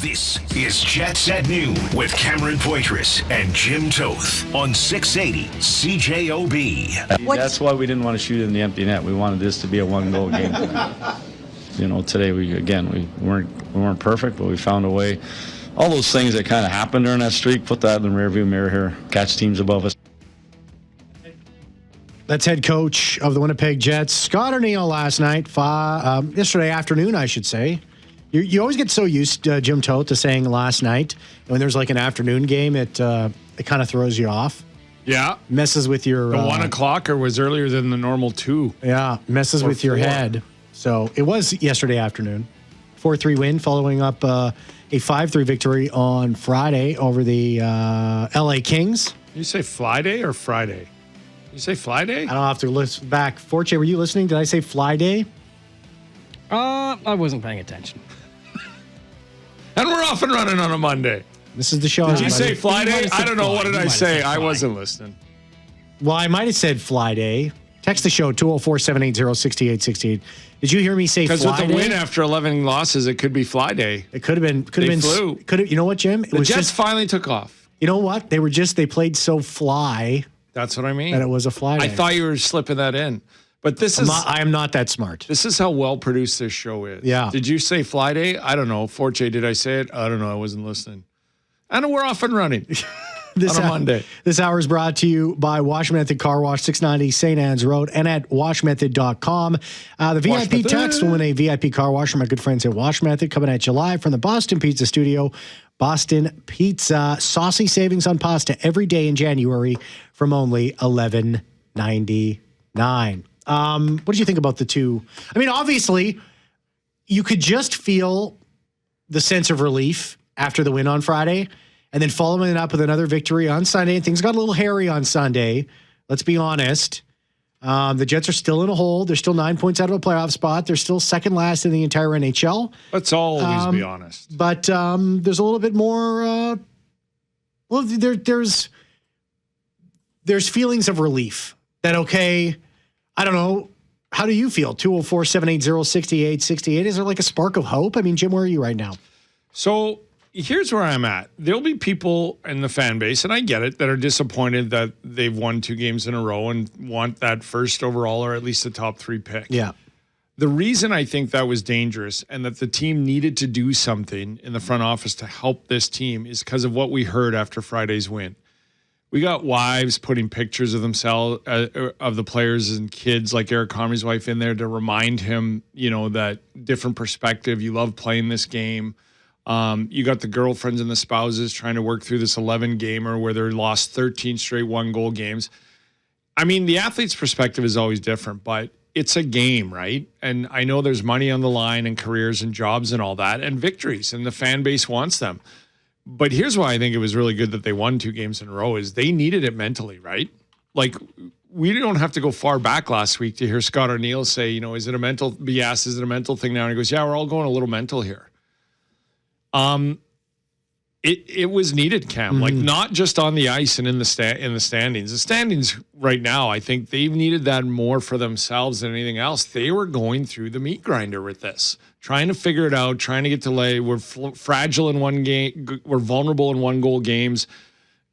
This is Jets at Noon with Cameron Poitras and Jim Toth on 680 CJOB. That's why we didn't want to shoot in the empty net. We wanted this to be a one-goal game. Today we weren't perfect, but we found a way. All those things that kind of happened during that streak, put that in the rearview mirror here. Catch teams above us. That's head coach of the Winnipeg Jets, Scott O'Neill, last night, yesterday afternoon, I should say. You always get so used, Jim Toth, to saying last night. When there's like an afternoon game, it kind of throws you off. Yeah. Messes with your... The 1 o'clock or was earlier than the normal 2. Yeah, messes with your head. So it was yesterday afternoon. 4-3 win following up a 5-3 victory on Friday over the LA Kings. You say Fly Day or Friday? You say Fly Day? I don't have to listen back. Forte, were you listening? Did I say Fly Day? I wasn't paying attention. And we're off and running on a Monday. This is the show. Did you say Fly Day? I don't know. What did I say? I wasn't listening. Well, I might have said Fly Day. Text the show, 204-780-6868. Did you hear me say Fly Day? Because with the win after 11 losses, it could be Fly Day. It could have been. Flew. You know what, Jim? The Jets finally took off. You know what? They played so fly. That's what I mean. That it was a Fly Day. I thought you were slipping that in. But I am not that smart. This is how well produced this show is. Yeah. Did you say Fly Day? I don't know. Forte, did I say it? I don't know. I wasn't listening. And we're off and running on a Monday. This hour is brought to you by Wash Method Car Wash, 690 St. Anne's Road, and at washmethod.com. The VIP text will win a VIP car wash from my good friends at Wash Method, coming at you live from the Boston Pizza Studio. Boston Pizza, saucy savings on pasta every day in January from only $11.99. What did you think about the two? I mean, obviously, you could just feel the sense of relief after the win on Friday, and then following it up with another victory on Sunday. Things got a little hairy on Sunday. Let's be honest. The Jets are still in a hole. They're still 9 points out of a playoff spot. They're still second last in the entire NHL. Let's always be honest. But there's a little bit more. There's feelings of relief that, okay, I don't know. How do you feel? 204-780-6868. Is there like a spark of hope? I mean, Jim, where are you right now? So here's where I'm at. There'll be people in the fan base, and I get it, that are disappointed that they've won 2 games in a row and want that first overall or at least the top 3 pick. Yeah. The reason I think that was dangerous and that the team needed to do something in the front office to help this team is because of what we heard after Friday's win. We got wives putting pictures of themselves, of the players and kids, like Eric Comrie's wife, in there to remind him, that different perspective. You love playing this game. You got the girlfriends and the spouses trying to work through this 11-gamer where they lost 13 straight 1-goal games. I mean, the athlete's perspective is always different, but it's a game, right? And I know there's money on the line and careers and jobs and all that and victories, and the fan base wants them. But here's why I think it was really good that they won 2 games in a row is they needed it mentally, right? Like, we don't have to go far back last week to hear Scott O'Neill say, is it a mental BS? Is it a mental thing now? And he goes, yeah, we're all going a little mental here. It was needed, Cam, like not just on the ice and in the standings. The standings right now, I think they've needed that more for themselves than anything else. They were going through the meat grinder with this, trying to figure it out, trying to get to lay. We're fragile in one game. We're vulnerable in 1-goal games,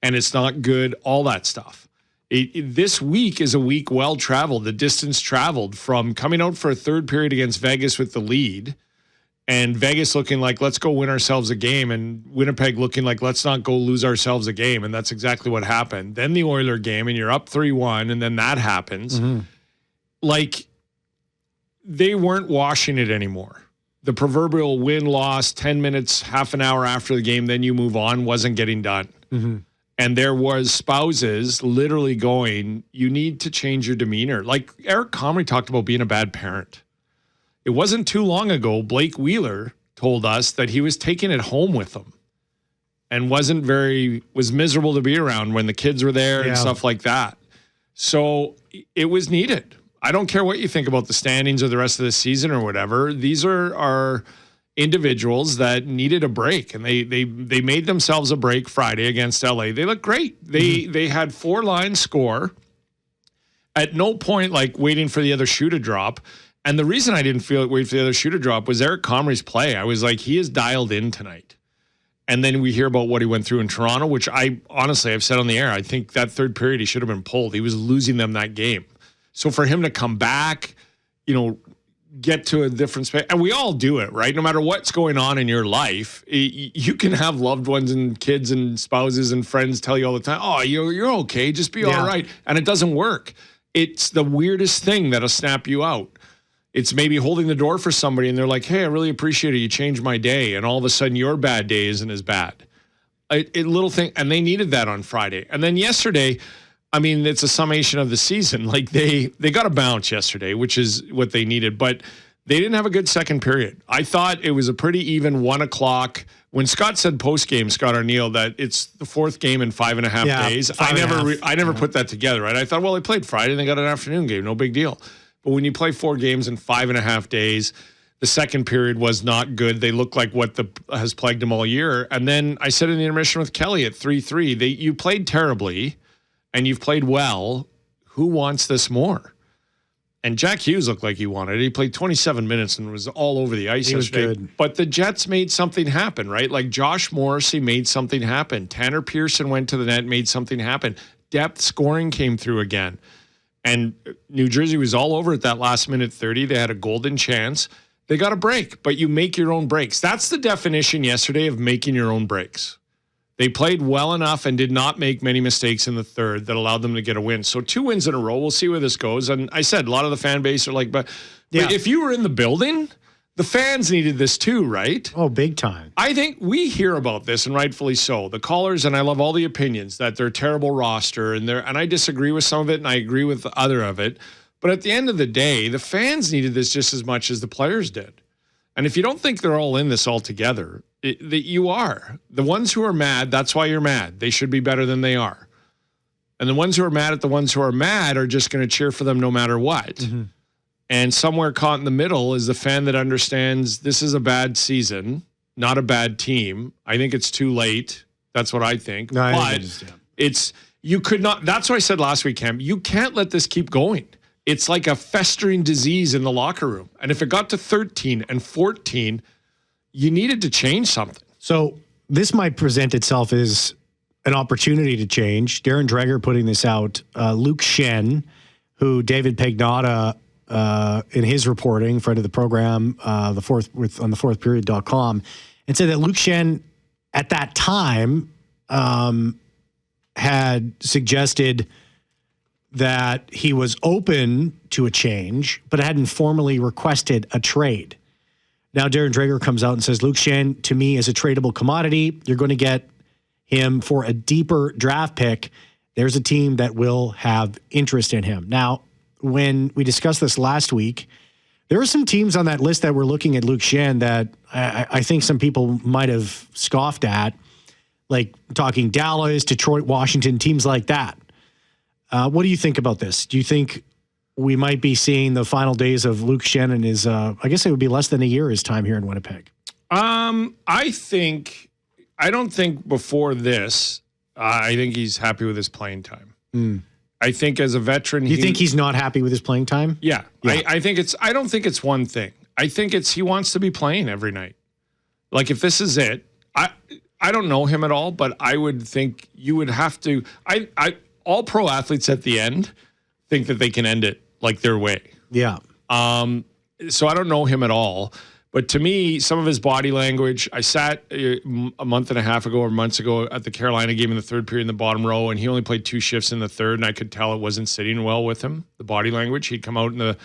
and it's not good. All that stuff. This week is a week well traveled. The distance traveled from coming out for a third period against Vegas with the lead, and Vegas looking like, let's go win ourselves a game, and Winnipeg looking like, let's not go lose ourselves a game, and that's exactly what happened. Then the Oiler game, and you're up 3-1, and then that happens. Like, they weren't washing it anymore. The proverbial win-loss, 10 minutes, half an hour after the game, then you move on, wasn't getting done. And there was spouses literally going, you need to change your demeanor. Like Eric Comrie talked about being a bad parent. It wasn't too long ago, Blake Wheeler told us that he was taking it home with him and was miserable to be around when the kids were there and stuff like that. So it was needed. I don't care what you think about the standings or the rest of the season or whatever. These are individuals that needed a break, and they made themselves a break Friday against LA. They looked great. They had 4 lines score. At no point like waiting for the other shoe to drop. And the reason I didn't feel it wait for the other shoe to drop was Eric Comrie's play. I was like, he is dialed in tonight. And then we hear about what he went through in Toronto, which I've said on the air, I think that third period he should have been pulled. He was losing them that game. So for him to come back, get to a different space, and we all do it, right? No matter what's going on in your life, you can have loved ones and kids and spouses and friends tell you all the time, oh, you're okay, just be all right. And it doesn't work. It's the weirdest thing that'll snap you out. It's maybe holding the door for somebody and they're like, hey, I really appreciate it. You changed my day. And all of a sudden your bad day isn't as bad. Little thing. And they needed that on Friday. And then yesterday, it's a summation of the season. Like they got a bounce yesterday, which is what they needed. But they didn't have a good second period. I thought it was a pretty even 1 o'clock. When Scott said post-game, Scott Arneal, that it's the fourth game in 5.5 days. I never put that together, right? I thought, well, they played Friday and they got an afternoon game. No big deal. But when you play 4 games in 5.5 days, the second period was not good. They look like what has plagued them all year. And then I said in the intermission with Kelly at 3-3, you played terribly and you've played well. Who wants this more? And Jack Hughes looked like he wanted it. He played 27 minutes and was all over the ice yesterday. Good. But the Jets made something happen, right? Like Josh Morrissey made something happen. Tanner Pearson went to the net, made something happen. Depth scoring came through again. And New Jersey was all over at that last minute 30. They had a golden chance. They got a break, but you make your own breaks. That's the definition yesterday of making your own breaks. They played well enough and did not make many mistakes in the third that allowed them to get a win. So 2 wins in a row. We'll see where this goes. And I said, a lot of the fan base are like, but if you were in the building, the fans needed this too, right? Oh, big time. I think we hear about this, and rightfully so. The callers, and I love all the opinions, that they're a terrible roster, and I disagree with some of it, and I agree with the other of it. But at the end of the day, the fans needed this just as much as the players did. And if you don't think they're all in this all together, you are. The ones who are mad, that's why you're mad. They should be better than they are. And the ones who are mad at the ones who are mad are just going to cheer for them no matter what. Mm-hmm. And somewhere caught in the middle is the fan that understands this is a bad season, not a bad team. I think it's too late. That's what I think. No, but you could not. That's what I said last week, Cam. You can't let this keep going. It's like a festering disease in the locker room. And if it got to 13 and 14, you needed to change something. So this might present itself as an opportunity to change. Darren Dreger putting this out. Luke Schenn, who David Pagnotta, in his reporting, friend of the program, on the fourthperiod.com, and said that Luke Schenn at that time had suggested that he was open to a change, but hadn't formally requested a trade. Now Darren Dreger comes out and says, Luke Schenn, to me, is a tradable commodity. You're going to get him for a deeper draft pick. There's a team that will have interest in him. Now, when we discussed this last week, there were some teams on that list that were looking at Luke Schenn that I think some people might have scoffed at, like talking Dallas, Detroit, Washington, teams like that. What do you think about this? Do you think we might be seeing the final days of Luke Schenn and his, I guess it would be less than a year, his time here in Winnipeg? I don't think before this, I think he's happy with his playing time. Mm. I think as a veteran, you think he's not happy with his playing time? Yeah. I don't think it's one thing. I think he wants to be playing every night. Like if this is it, I don't know him at all, but I would think you would have to, all pro athletes at the end think that they can end it like their way. Yeah. So I don't know him at all. But to me, some of his body language, I sat a month and a half ago or months ago at the Carolina game in the third period in the bottom row, and he only played 2 shifts in the third, and I could tell it wasn't sitting well with him, the body language. He'd come out in the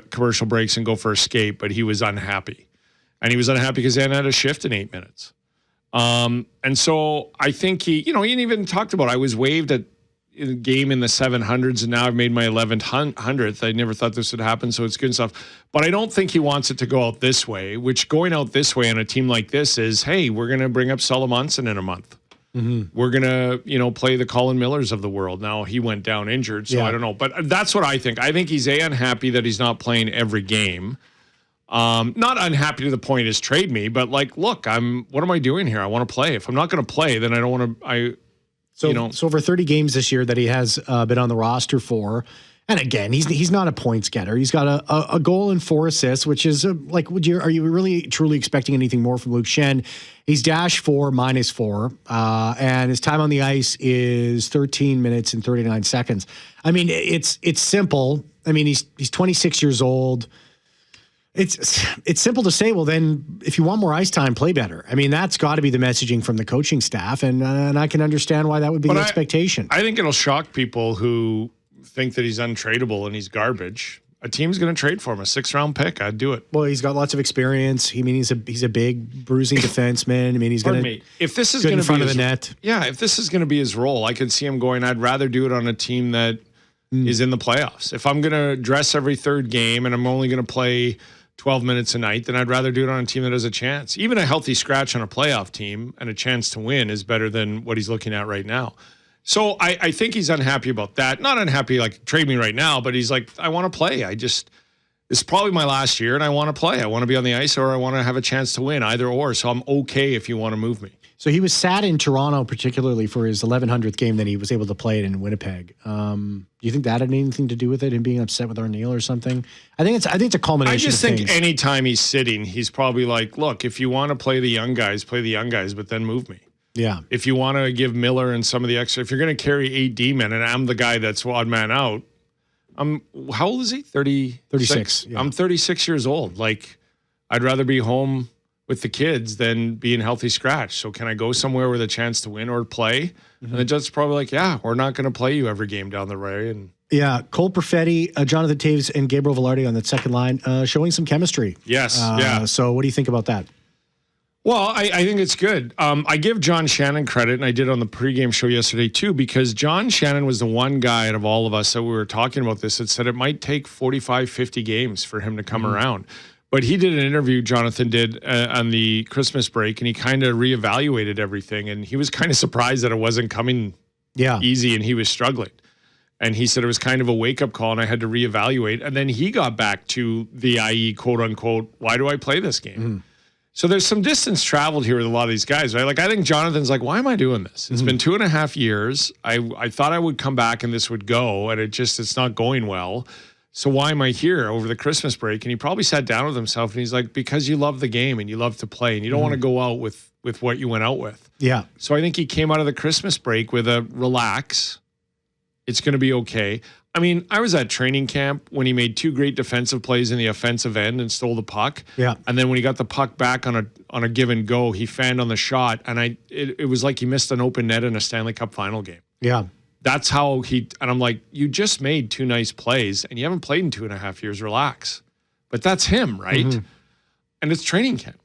commercial breaks and go for a skate, but he was unhappy. And he was unhappy because he hadn't had a shift in 8 minutes. And so I think he even talked about, I was waived at a game in the 700s, and now I've made my 1100th. I never thought this would happen, so it's good stuff. But I don't think he wants it to go out this way, which going out this way on a team like this is, hey, we're going to bring up Solomonson in a month. Mm-hmm. We're going to, play the Colin Millers of the world. Now, he went down injured, so I don't know. But that's what I think. I think he's unhappy that he's not playing every game. Not unhappy to the point is trade me, but like, look, what am I doing here? I want to play. If I'm not going to play, then I don't want to, So over 30 games this year that he has been on the roster for, And again, he's not a points getter. He's got a goal and 4 assists, which is are you really truly expecting anything more from Luke Schenn? He's dash 4, -4, and his time on the ice is 13 minutes and 39 seconds. I mean, it's simple. I mean, he's 26 years old. It's simple to say, well, then if you want more ice time, play better. I mean, that's got to be the messaging from the coaching staff, and I can understand why that would be the expectation. I think it'll shock people who think that he's untradeable and he's garbage. A team's going to trade for him, a 6th-round pick. I'd do it. Well, he's got lots of experience. I mean, he's a big bruising defenseman. I mean, he's going to if this is going to be front of the net. Yeah, if this is going to be his role, I could see him going. I'd rather do it on a team that is in the playoffs. If I'm going to dress every 3rd game and I'm only going to play 12 minutes a night, then I'd rather do it on a team that has a chance. Even a healthy scratch on a playoff team and a chance to win is better than what he's looking at right now. So I think he's unhappy about that. Not unhappy like trade me right now, but he's like, I want to play. This is probably my last year and I want to play. I want to be on the ice or I want to have a chance to win, either or. So I'm okay if you want to move me. So he was sad in Toronto, particularly for his 1100th game that he was able to play it in Winnipeg. Do you think that had anything to do with it, him being upset with Arneal or something? I think it's a culmination. I just think things. anytime he's sitting, he's probably like, look, if you want to play the young guys, but then move me. Yeah. If you want to give Miller and some of the extra, if you're going to carry 8 D-men and I'm the guy that's odd man out, how old is he? 36. Yeah. I'm 36 years old. Like, I'd rather be home with the kids than be in healthy scratch. So can I go somewhere with a chance to win or play? Mm-hmm. And the Jets probably like, yeah, we're not going to play you every game down the way. And yeah, Cole Perfetti, Jonathan Taves, and Gabriel Velarde on that second line, showing some chemistry. Yes, yeah. So what do you think about that? Well, I think it's good. I give John Shannon credit, and I did on the pregame show yesterday too, because John Shannon was the one guy out of all of us that we were talking about this that said it might take 45, 50 games for him to come around. But he did an interview, Jonathan did, on the Christmas break, and he kind of reevaluated everything, and he was kind of surprised that it wasn't coming easy and he was struggling. And he said it was kind of a wake-up call, and I had to reevaluate. And then he got back to the IE, quote-unquote, why do I play this game? Mm-hmm. So there's some distance traveled here with a lot of these guys, right? Like, I think Jonathan's like, why am I doing this? It's been 2.5 years. I thought I would come back and this would go, and it's not going well. So why am I here over the Christmas break? And he probably sat down with himself, and he's like, because you love the game and you love to play, and you don't want to go out with what you went out with. Yeah. So I think he came out of the Christmas break with a relax. It's going to be okay. I mean, I was at training camp when he made 2 great defensive plays in the offensive end and stole the puck. Yeah. And then when he got the puck back on a give and go, he fanned on the shot. And it was like he missed an open net in a Stanley Cup final game. Yeah. That's how and I'm like, you just made 2 nice plays and you haven't played in 2.5 years. Relax. But that's him, right? Mm-hmm. And it's training camp.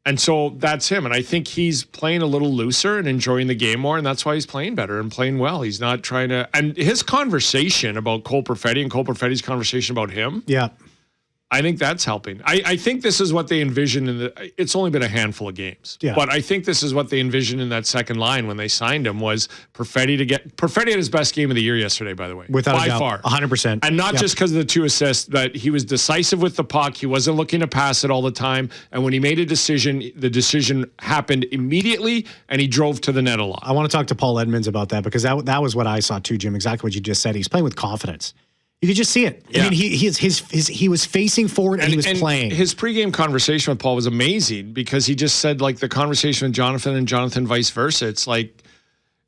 And so that's him. And I think he's playing a little looser and enjoying the game more. And that's why he's playing better and playing well. He's not trying to. And his conversation about Cole Perfetti and Cole Perfetti's conversation about him. Yeah. I think that's helping. I think this is what they envisioned it's only been a handful of games. Yeah. But I think this is what they envisioned in that second line when they signed him was Perfetti had his best game of the year yesterday, by the way. Without by a doubt, far. 100%. And not just because of the 2 assists, that he was decisive with the puck. He wasn't looking to pass it all the time. And when he made a decision, the decision happened immediately and he drove to the net a lot. I want to talk to Paul Edmonds about that because that was what I saw too, Jim. Exactly what you just said. He's playing with confidence. You could just see it. Yeah. I mean, he was facing forward and he was playing. His pregame conversation with Paul was amazing because he just said, like, the conversation with Jonathan and Jonathan vice versa. It's like,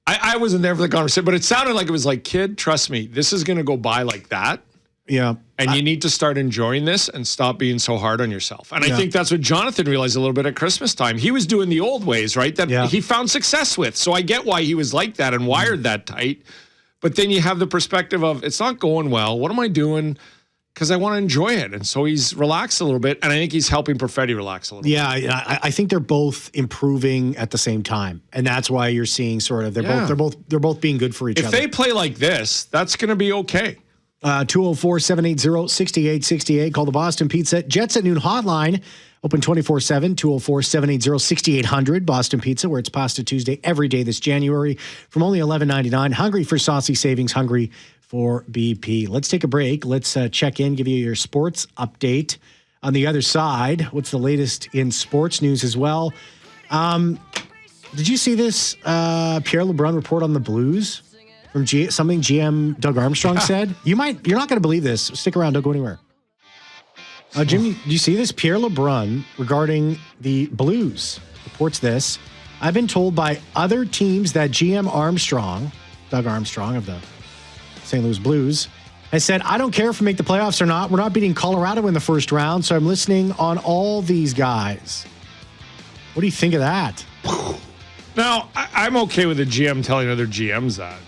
I wasn't there for the conversation, but it sounded like it was like, kid, trust me, this is going to go by like that. Yeah. And you need to start enjoying this and stop being so hard on yourself. And I think that's what Jonathan realized a little bit at Christmas time. He was doing the old ways, right? That he found success with. So I get why he was like that and wired that tight. But then you have the perspective of, it's not going well. What am I doing? Because I want to enjoy it. And so he's relaxed a little bit. And I think he's helping Perfetti relax a little bit. Yeah, I think they're both improving at the same time. And that's why you're seeing sort of, they're both being good for each other. If they play like this, that's going to be okay. 204-780-6868. Call the Boston Pizza Jets at Noon hotline. Open 24/7, 204-780-6800. Boston Pizza, where it's Pasta Tuesday every day this January from only $11.99. Hungry for saucy savings, hungry for BP. Let's take a break. Let's check in, give you your sports update. On the other side, what's the latest in sports news as well? Did you see this Pierre LeBrun report on the Blues? from something GM Doug Armstrong said. You're not going to believe this. Stick around. Don't go anywhere. Jim, do you see this? Pierre LeBrun regarding the Blues reports this. I've been told by other teams that GM Armstrong, Doug Armstrong of the St. Louis Blues, has said, I don't care if we make the playoffs or not. We're not beating Colorado in the first round, so I'm listening on all these guys. What do you think of that? Now, I'm okay with the GM telling other GMs that.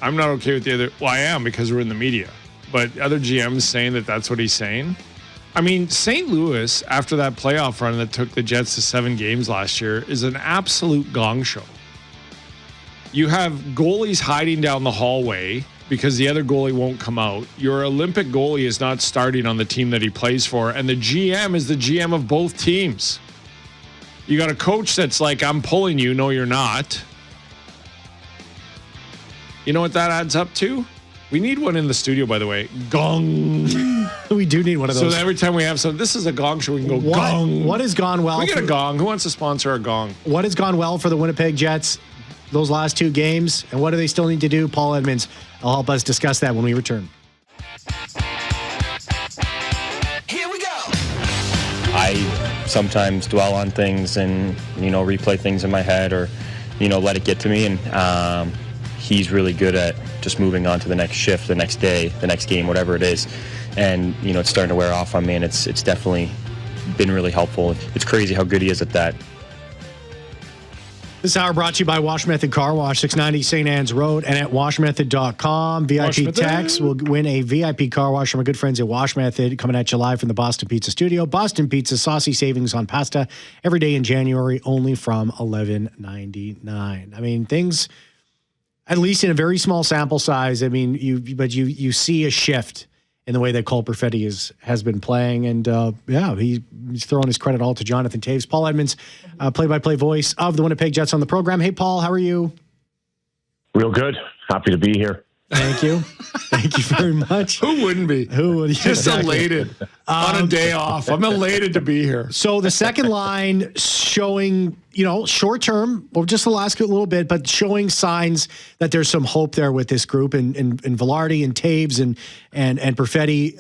I'm not okay with the other. Well, I am because we're in the media. But other GMs saying that that's what he's saying. I mean, St. Louis, after that playoff run that took the Jets to 7 games last year, is an absolute gong show. You have goalies hiding down the hallway because the other goalie won't come out. Your Olympic goalie is not starting on the team that he plays for, and the GM is the GM of both teams. You got a coach that's like, I'm pulling you. No, you're not. You know what that adds up to? We need one in the studio, by the way. Gong. We do need one of those. So every time we have some, this is a gong show, we can go gong. What has gone well? We get a gong. Who wants to sponsor a gong? What has gone well for the Winnipeg Jets those last 2 games? And what do they still need to do? Paul Edmonds will help us discuss that when we return. Here we go. I sometimes dwell on things and, replay things in my head or, let it get to me. And he's really good at just moving on to the next shift, the next day, the next game, whatever it is. And, it's starting to wear off on me, and it's definitely been really helpful. It's crazy how good he is at that. This hour brought to you by Wash Method Car Wash, 690 St. Anne's Road, and at washmethod.com. VIP techs will win a VIP car wash from our good friends at Wash Method, coming at you live from the Boston Pizza Studio. Boston Pizza, saucy savings on pasta every day in January, only from $11.99. I mean, things, at least in a very small sample size, I mean, you see a shift in the way that Cole Perfetti has been playing. And, he's throwing his credit all to Jonathan Toews. Paul Edmonds, play-by-play voice of the Winnipeg Jets on the program. Hey, Paul, how are you? Real good. Happy to be here. Thank you. Thank you very much. Who wouldn't be? Who would? Just elated on a day off. I'm elated to be here. So the second line showing, short term, or just the last little bit, but showing signs that there's some hope there with this group and Velarde and Toews and Perfetti.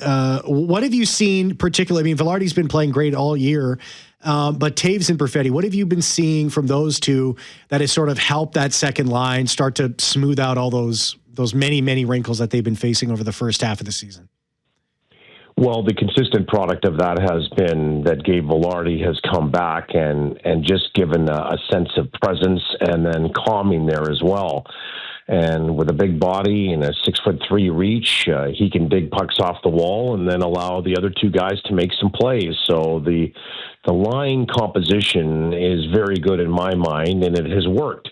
What have you seen particularly? I mean, Velarde's been playing great all year. But Toews and Perfetti, what have you been seeing from those two that has sort of helped that second line start to smooth out all those many, many wrinkles that they've been facing over the first half of the season? Well, the consistent product of that has been that Gabe Velarde has come back and just given a sense of presence and then calming there as well. And with a big body and a 6'3" reach, he can dig pucks off the wall and then allow the other 2 guys to make some plays. So the line composition is very good in my mind, and it has worked.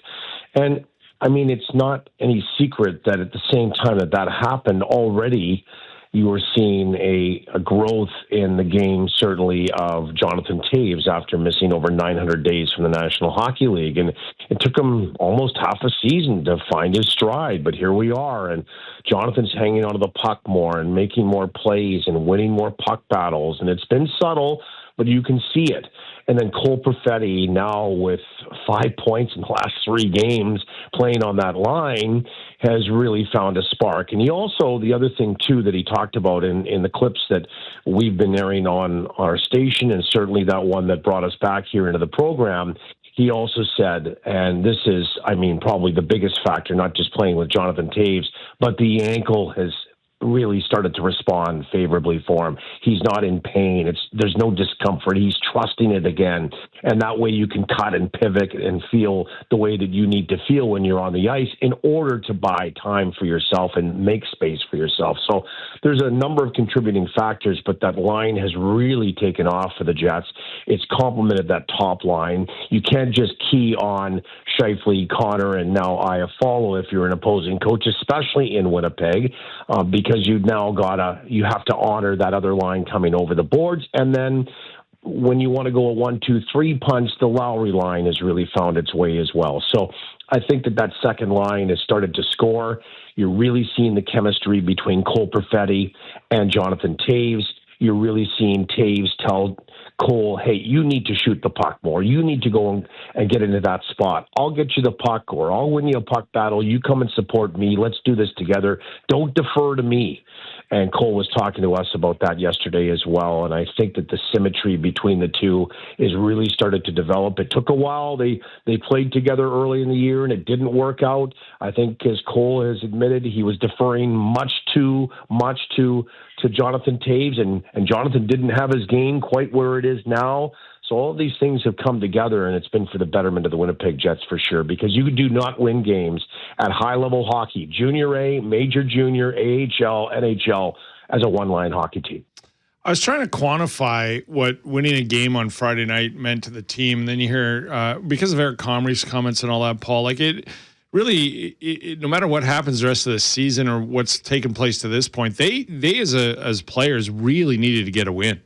And I mean, it's not any secret that at the same time that happened already, you were seeing a growth in the game, certainly, of Jonathan Toews after missing over 900 days from the National Hockey League. And it took him almost half a season to find his stride, but here we are. And Jonathan's hanging onto the puck more and making more plays and winning more puck battles. And it's been subtle, but you can see it. And then Cole Perfetti, now with 5 points in the last 3 games playing on that line, has really found a spark. And he also, the other thing, too, that he talked about in the clips that we've been airing on our station, and certainly that one that brought us back here into the program, he also said, and this is, I mean, probably the biggest factor, not just playing with Jonathan Toews, but the ankle has really started to respond favorably for him. He's not in pain. There's no discomfort. He's trusting it again. And that way you can cut and pivot and feel the way that you need to feel when you're on the ice in order to buy time for yourself and make space for yourself. So there's a number of contributing factors, but that line has really taken off for the Jets. It's complemented that top line. You can't just key on Scheifele, Connor, and now Iafallo if you're an opposing coach, especially in Winnipeg, because you have to honor that other line coming over the boards. And then when you want to go a 1-2-3 punch, the Lowry line has really found its way as well. So I think that second line has started to score. You're really seeing the chemistry between Cole Perfetti and Jonathan Toews. You're really seeing Toews tell Cole, hey, you need to shoot the puck more. You need to go and get into that spot. I'll get you the puck, or I'll win you a puck battle. You come and support me. Let's do this together. Don't defer to me. And Cole was talking to us about that yesterday as well. And I think that the symmetry between the two is really started to develop. It took a while. They played together early in the year, and it didn't work out. I think, as Cole has admitted, he was deferring much too much to Jonathan Toews, and Jonathan didn't have his game quite where it is now. So all of these things have come together, and it's been for the betterment of the Winnipeg Jets for sure, because you do not win games at high-level hockey, junior A, major junior, AHL, NHL, as a one-line hockey team. I was trying to quantify what winning a game on Friday night meant to the team. And then you hear, because of Eric Comrie's comments and all that, Paul, like it really, no matter what happens the rest of the season or what's taken place to this point, they as players really needed to get a win.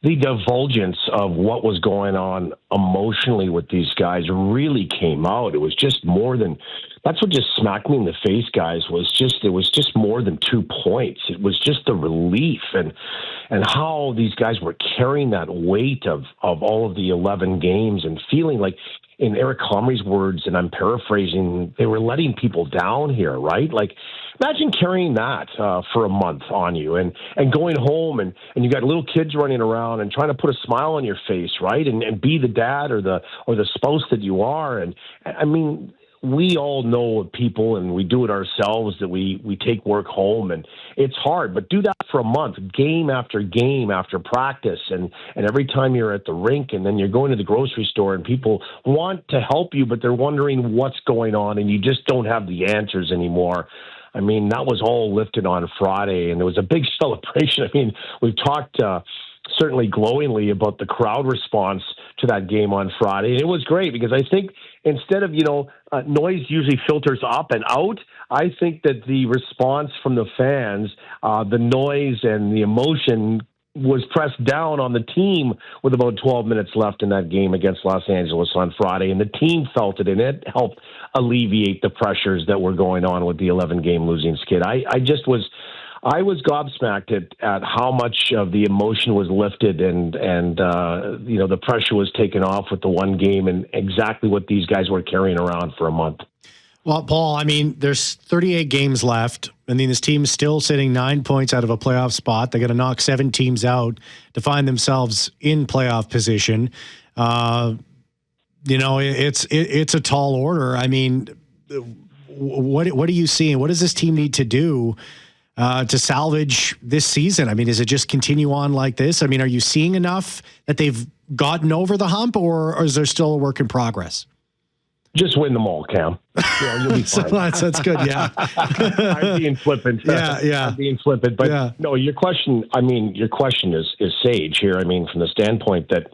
The divulgence of what was going on emotionally with these guys really came out. It was just more than, that's what just smacked me in the face, guys, it was just more than 2 points. It was just the relief and how these guys were carrying that weight of all of the 11 games and feeling like, in Eric Comrie's words, and I'm paraphrasing, they were letting people down here, right? Like, imagine carrying that for a month on you and going home and you got little kids running around and trying to put a smile on your face, right? And be the dad or the spouse that you are. And I mean, we all know of people, and we do it ourselves, that we take work home, and it's hard, but do that for a month, game after game after practice, and every time you're at the rink, and then you're going to the grocery store, and people want to help you, but they're wondering what's going on, and you just don't have the answers anymore. I mean, that was all lifted on Friday, and it was a big celebration. I mean, we've talked certainly glowingly about the crowd response to that game on Friday. And it was great because I think instead of, noise usually filters up and out, I think that the response from the fans, the noise and the emotion was pressed down on the team with about 12 minutes left in that game against Los Angeles on Friday. And the team felt it, and it helped alleviate the pressures that were going on with the 11-game losing skid. I was gobsmacked at how much of the emotion was lifted and the pressure was taken off with the one game and exactly what these guys were carrying around for a month. Well, Paul, I mean, there's 38 games left. I mean, this team is still sitting 9 points out of a playoff spot. They got to knock 7 teams out to find themselves in playoff position. It's a tall order. I mean, what are you seeing? What does this team need to do to salvage this season? I mean, is it just continue on like this? I mean, are you seeing enough that they've gotten over the hump, or is there still a work in progress? Just win them all, Cam. You'll be fine. That's good, yeah. I'm being flippant. Yeah. I'm being flippant. But no, your question is sage here. I mean, from the standpoint that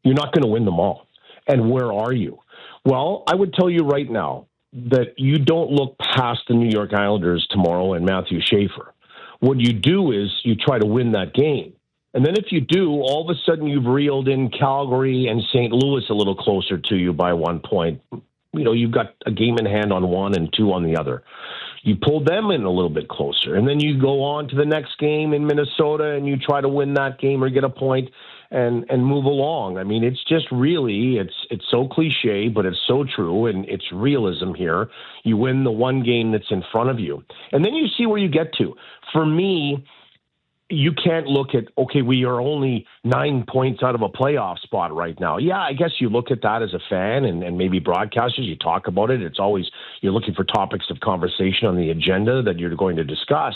you're not going to win them all. And where are you? Well, I would tell you right now that you don't look past the New York Islanders tomorrow and Matthew Schaefer. What you do is you try to win that game. And then if you do, all of a sudden you've reeled in Calgary and St. Louis a little closer to you by 1 point. You've got a game in hand on one and 2 on the other. You pull them in a little bit closer. And then you go on to the next game in Minnesota and you try to win that game or get a point and move along. I mean, it's just really, it's so cliche, but it's so true, and it's realism here. You win the one game that's in front of you. And then you see where you get to. For me, you can't look at, okay, we are only 9 points out of a playoff spot right now. Yeah, I guess you look at that as a fan and maybe broadcasters, you talk about it. It's always, you're looking for topics of conversation on the agenda that you're going to discuss.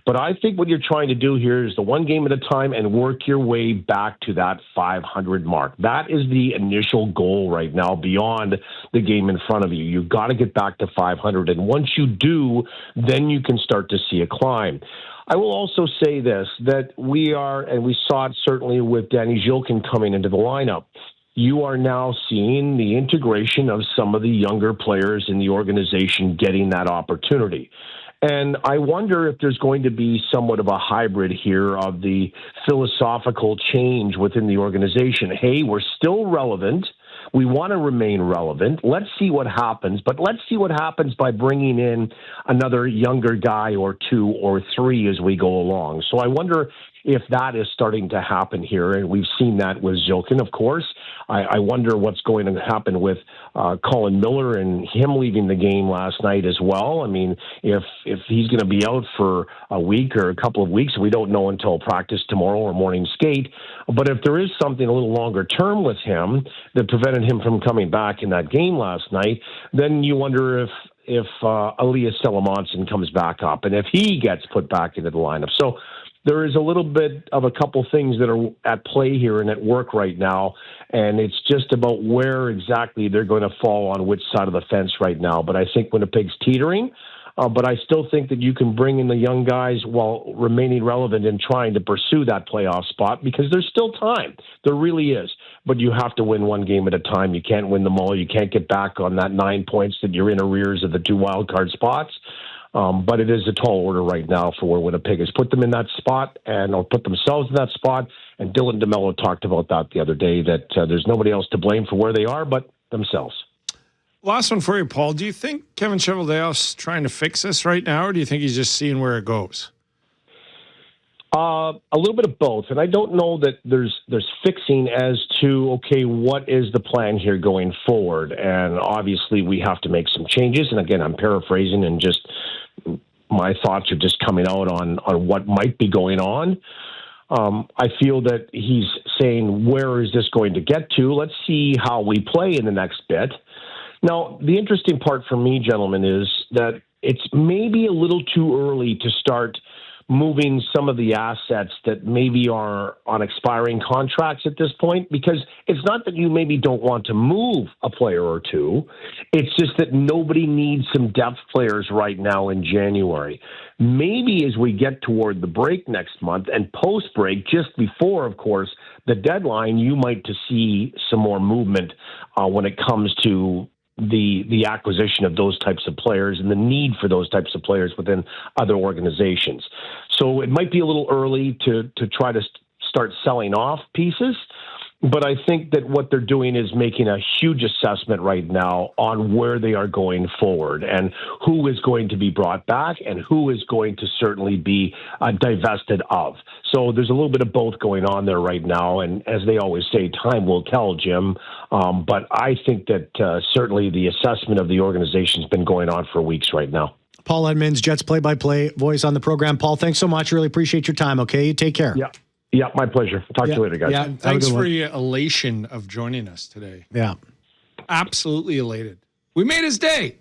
But I think what you're trying to do here is the one game at a time and work your way back to that 500 mark. That is the initial goal right now beyond the game in front of you. You've got to get back to 500. And once you do, then you can start to see a climb. I will also say this, that we saw it certainly with Danny Zhilkin coming into the lineup. You are now seeing the integration of some of the younger players in the organization getting that opportunity. And I wonder if there's going to be somewhat of a hybrid here of the philosophical change within the organization. Hey, we're still relevant. We want to remain relevant. Let's see what happens, but let's see what happens by bringing in another younger guy or 2 or 3 as we go along. So I wonder if that is starting to happen here, and we've seen that with Zilkin, of course. I wonder what's going to happen with Colin Miller and him leaving the game last night as well. I mean, if he's going to be out for a week or a couple of weeks, we don't know until practice tomorrow or morning skate. But if there is something a little longer term with him that prevented him from coming back in that game last night, then you wonder if Elias Salamonson comes back up and if he gets put back into the lineup. So there is a little bit of a couple things that are at play here and at work right now, and it's just about where exactly they're going to fall on which side of the fence right now. But I think Winnipeg's teetering, but I still think that you can bring in the young guys while remaining relevant and trying to pursue that playoff spot because there's still time. There really is. But you have to win one game at a time. You can't win them all. You can't get back on that 9 points that you're in arrears of the 2 wildcard spots. But it is a tall order right now for where Winnipeg has put them in that spot or put themselves in that spot. And Dylan DeMello talked about that the other day, that there's nobody else to blame for where they are but themselves. Last one for you, Paul. Do you think Kevin Cheveldayoff's trying to fix this right now, or do you think he's just seeing where it goes? A little bit of both, and I don't know that there's fixing as to, okay, what is the plan here going forward? And obviously we have to make some changes. And again, I'm paraphrasing and just my thoughts are just coming out on what might be going on. I feel that he's saying, where is this going to get to? Let's see how we play in the next bit. Now, the interesting part for me, gentlemen, is that it's maybe a little too early to start moving some of the assets that maybe are on expiring contracts at this point, because it's not that you maybe don't want to move a player or two. It's just that nobody needs some depth players right now in January. Maybe as we get toward the break next month and post-break, just before, of course, the deadline, you might to see some more movement when it comes to the acquisition of those types of players and the need for those types of players within other organizations. So it might be a little early to try to start selling off pieces, but I think that what they're doing is making a huge assessment right now on where they are going forward and who is going to be brought back and who is going to certainly be divested of. So there's a little bit of both going on there right now. And as they always say, time will tell, Jim. But I think that certainly the assessment of the organization has been going on for weeks right now. Paul Edmonds, Jets play-by-play voice on the program. Paul, thanks so much. Really appreciate your time, okay? You take care. Yeah, my pleasure. Talk to you later, guys. Yeah, thanks for your elation of joining us today. Yeah. Absolutely elated. We made his day.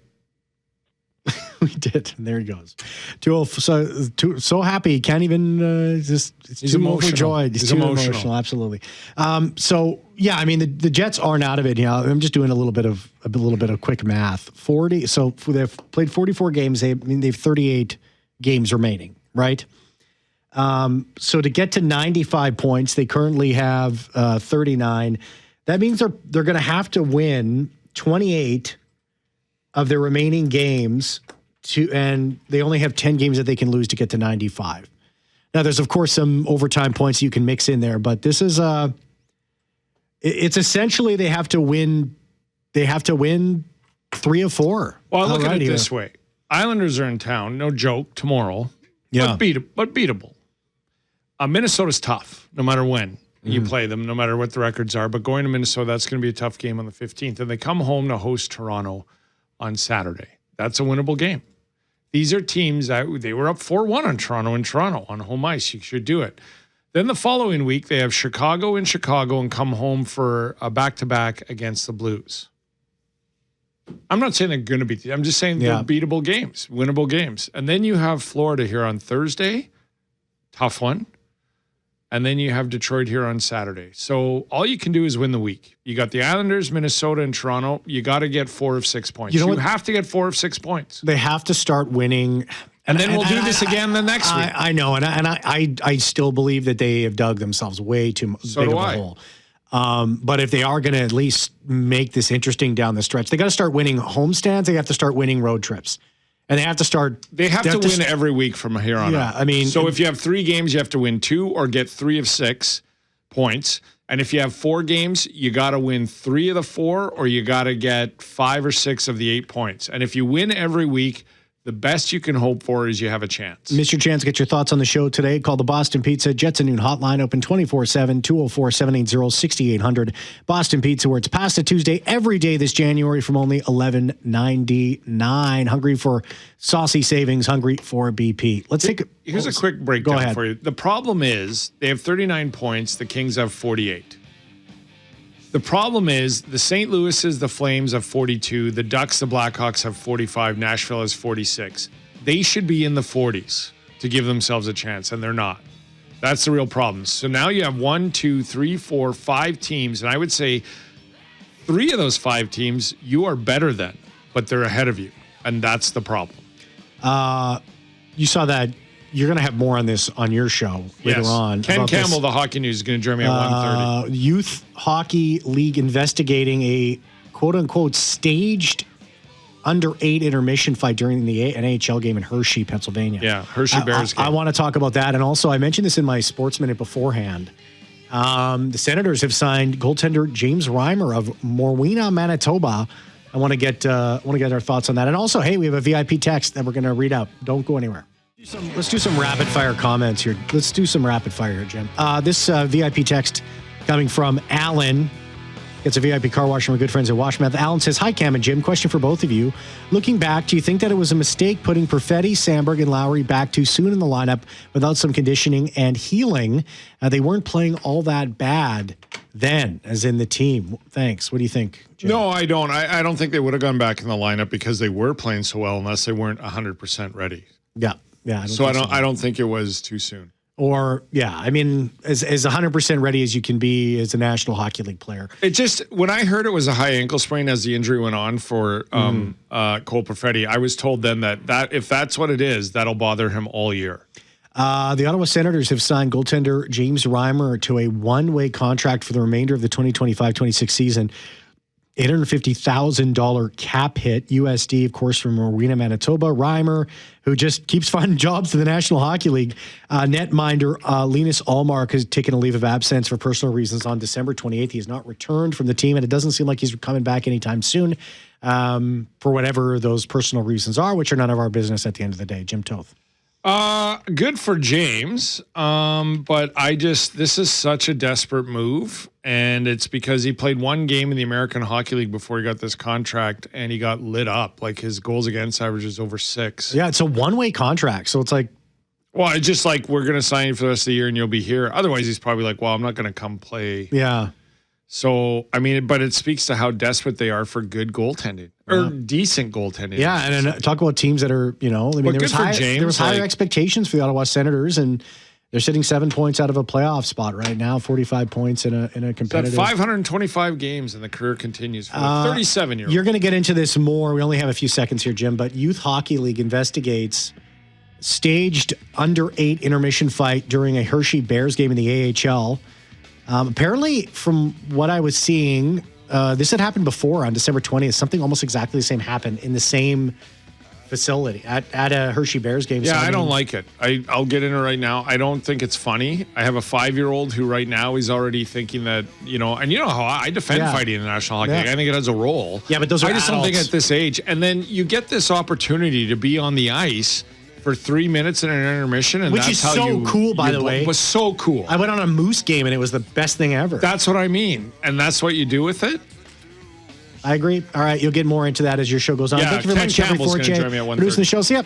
We did. And there he goes. So happy. He can't even he's too overjoyed. He's too emotional. Absolutely. Yeah, I mean the Jets aren't out of it. You know, I'm just doing a little bit of quick math. 40. So they've played 44 games. They've 38 games remaining, right? So to get to 95 points, they currently have 39. That means they're going to have to win 28 of their remaining games and they only have 10 games that they can lose to get to 95. Now, there's of course some overtime points you can mix in there, but this is it's essentially they have to win 3 of 4. Well, I look at it this way: Islanders are in town, no joke, tomorrow. Yeah, but beatable. Minnesota's tough, no matter when you play them, no matter what the records are. But going to Minnesota, that's going to be a tough game on the 15th, and they come home to host Toronto on Saturday. That's a winnable game. These are teams that they were up 4-1 on Toronto in Toronto on home ice. You should do it. Then the following week, they have Chicago in Chicago and come home for a back-to-back against the Blues. I'm not saying they're going to beat. I'm just saying they're beatable games, winnable games. And then you have Florida here on Thursday. Tough one. And then you have Detroit here on Saturday. So all you can do is win the week. You got the Islanders, Minnesota, and Toronto. You got to get 4 of 6 points. You have to get 4 of 6 points. They have to start winning. And then we'll do this again the next week. I know. And I still believe that they have dug themselves way too big of a hole. But if they are going to at least make this interesting down the stretch, they got to start winning homestands. They have to start winning road trips. And they have to start. They have to win every week from here on out. I mean, so if you have 3 games, you have to win 2 or get 3 of 6 points. And if you have 4 games, you got to win 3 of the 4, or you got to get 5 or 6 of the 8 points. And if you win every week, the best you can hope for is you have a chance. Miss your chance. Get your thoughts on the show today. Call the Boston Pizza Jets at Noon hotline, open 24/7, 204-780-6800. Boston Pizza, where it's Pasta Tuesday every day this January from only $11.99. Hungry for saucy savings, hungry for BP. Let's take Here's a quick breakdown for you. The problem is they have 39 points. The Kings have 48. The problem is the St. Louis's, the Flames have 42. The Ducks, the Blackhawks have 45. Nashville has 46. They should be in the 40s to give themselves a chance, and they're not. That's the real problem. So now you have 1, 2, 3, 4, 5 teams, and I would say 3 of those 5 teams you are better than, but they're ahead of you, and that's the problem. You saw that. You're going to have more on this on your show later on. Ken Campbell, the Hockey News, is going to join me at 1:30. Youth Hockey League investigating a quote-unquote staged under-8 intermission fight during the NHL game in Hershey, Pennsylvania. Yeah, Hershey Bears game. I want to talk about that. And also, I mentioned this in my Sports Minute beforehand. The Senators have signed goaltender James Reimer of Morwena, Manitoba. I want to get our thoughts on that. And also, hey, we have a VIP text that we're going to read out. Don't go anywhere. Let's do some rapid fire comments here. Let's do some rapid fire here, Jim. This VIP text coming from Alan. It's a VIP car wash from our good friends at Washmouth. Alan says, "Hi, Cam and Jim. Question for both of you. Looking back, do you think that it was a mistake putting Perfetti, Sandberg, and Lowry back too soon in the lineup without some conditioning and healing? They weren't playing all that bad then, as in the team. Thanks. What do you think, Jim?" No, I don't. I don't think they would have gone back in the lineup because they were playing so well unless they weren't 100% ready. Yeah. I don't think it was too soon. Or, yeah, I mean, as 100% ready as you can be as a National Hockey League player. It just, when I heard it was a high ankle sprain as the injury went on for Cole Perfetti, I was told then that if that's what it is, that'll bother him all year. The Ottawa Senators have signed goaltender James Reimer to a one-way contract for the remainder of the 2025-26 season. $850,000 cap hit, USD, of course, from Morwena, Manitoba. Reimer, who just keeps finding jobs to the National Hockey League. Netminder Linus Allmark has taken a leave of absence for personal reasons on December 28th. He has not returned from the team, and it doesn't seem like he's coming back anytime soon for whatever those personal reasons are, which are none of our business at the end of the day. Jim Toth. Good for James, but this is such a desperate move, and it's because he played one game in the American Hockey League before he got this contract, and he got lit up. Like, his goals against average is over 6. Yeah, it's a one-way contract, so it's like... Well, it's just like, we're going to sign you for the rest of the year, and you'll be here. Otherwise, he's probably like, well, I'm not going to come play. Yeah. So, I mean, but it speaks to how desperate they are for good goaltending or decent goaltending. Yeah, and talk about teams that are, I mean, there was higher expectations for the Ottawa Senators, and they're sitting 7 points out of a playoff spot right now, 45 points in a competitive. 525 games, and the career continues for the 37-year-old. You're going to get into this more. We only have a few seconds here, Jim, but Youth Hockey League investigates staged under-8 intermission fight during a Hershey Bears game in the AHL. Apparently, from what I was seeing, this had happened before on December 20th. Something almost exactly the same happened in the same facility at a Hershey Bears game. Yeah, so, I don't like it. I'll get into it right now. I don't think it's funny. I have a 5-year-old who right now is already thinking that, and you know how I defend fighting in the National Hockey League. I think it has a role. Yeah, but those are I just adults. don't think at this age. And then you get this opportunity to be on the ice for 3 minutes in an intermission, and which that's is how so cool, by the way. It was so cool. I went on a Moose game, and it was the best thing ever. That's what I mean, and that's what you do with it. I agree. All right, you'll get more into that as your show goes on. Yeah, thank you very much, Jeffrey Fortier, producing the show. See ya.